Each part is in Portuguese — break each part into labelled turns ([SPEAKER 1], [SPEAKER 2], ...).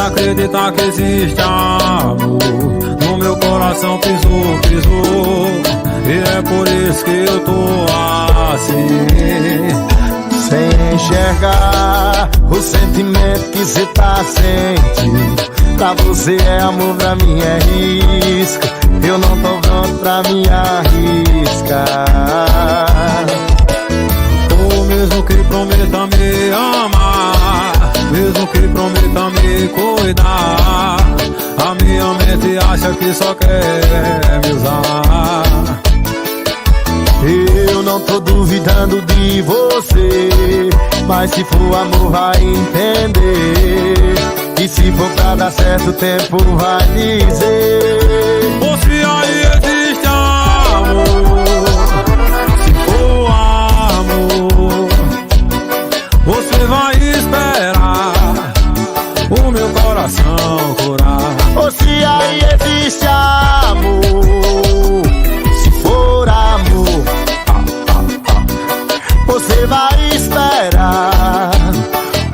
[SPEAKER 1] acreditar que existe amor. No meu coração pisou, pisou, e é por isso que eu tô assim.
[SPEAKER 2] Sem enxergar o sentimento que cê tá sentindo. Pra você é amor, pra mim é risco. Eu não tô pronto pra me arriscar.
[SPEAKER 1] Ou mesmo que prometa me amar, mesmo que prometa me cuidar, a minha mente acha que só quer me usar.
[SPEAKER 2] Eu não tô duvidando de você, mas se for amor vai entender. E se for pra dar certo, o tempo vai dizer.
[SPEAKER 1] Ou se aí existe amor, se for amor, você vai esperar o meu coração curar.
[SPEAKER 2] Ou se aí existe amor, se for amor, você vai esperar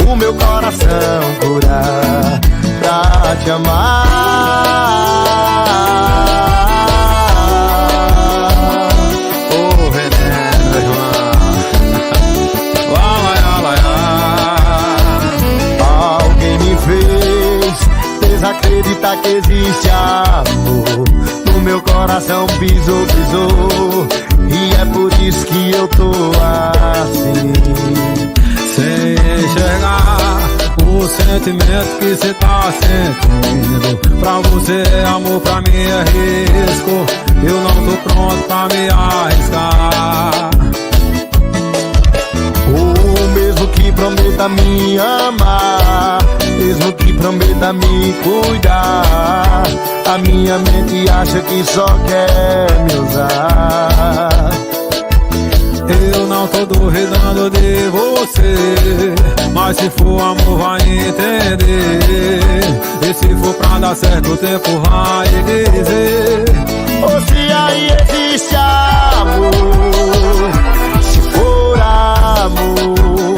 [SPEAKER 2] o meu coração curar pra te amar.
[SPEAKER 1] Ô veneno, João,
[SPEAKER 2] alguém me fez desacreditar que existe amor. No meu coração pisou, pisou, e é por isso que eu tô assim.
[SPEAKER 1] sem enxergar o sentimento que cê tá sentindo. Pra você é amor, pra mim é risco. Eu não tô pronto pra me arriscar.
[SPEAKER 2] Ou mesmo que prometa me amar, mesmo que prometa me cuidar, a minha mente acha que só quer me usar.
[SPEAKER 1] Eu não tô duvidando de você, mas se for amor vai entender. E se for pra dar certo, o tempo vai dizer.
[SPEAKER 2] Ou se aí existe amor, se for amor,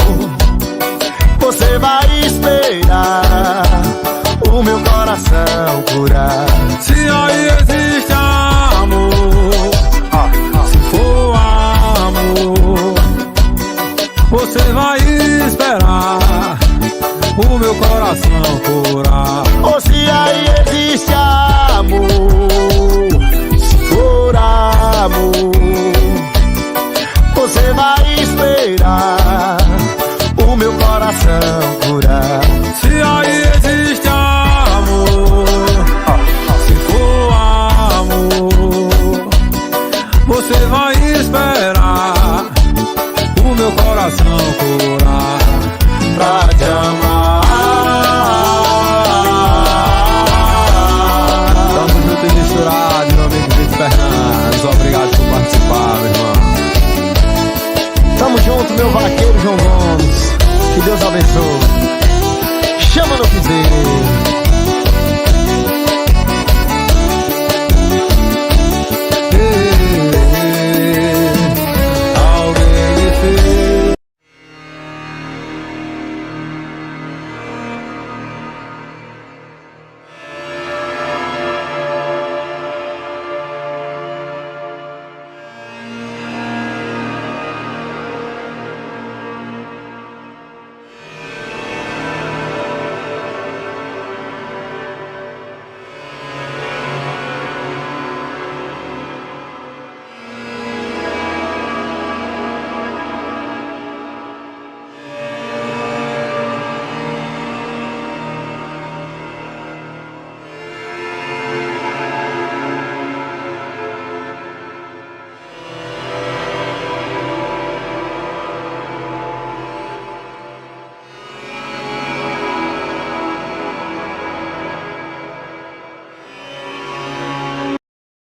[SPEAKER 2] você vai esperar o meu coração curar.
[SPEAKER 1] Se aí existe amor, se for amor, você vai esperar o meu coração curar.
[SPEAKER 2] Ou se aí existe amor, se for amor, você vai esperar o meu coração curar.
[SPEAKER 1] Se aí existe amor, se for amor, você vai esperar o meu coração curar pra te amar. Tamo junto e misturado, meu amigo Vitor Fernandes. Obrigado por participar, meu irmão.
[SPEAKER 2] Tamo junto, meu vaqueiro João Gomes. Que Deus abençoe. Chama no piseiro.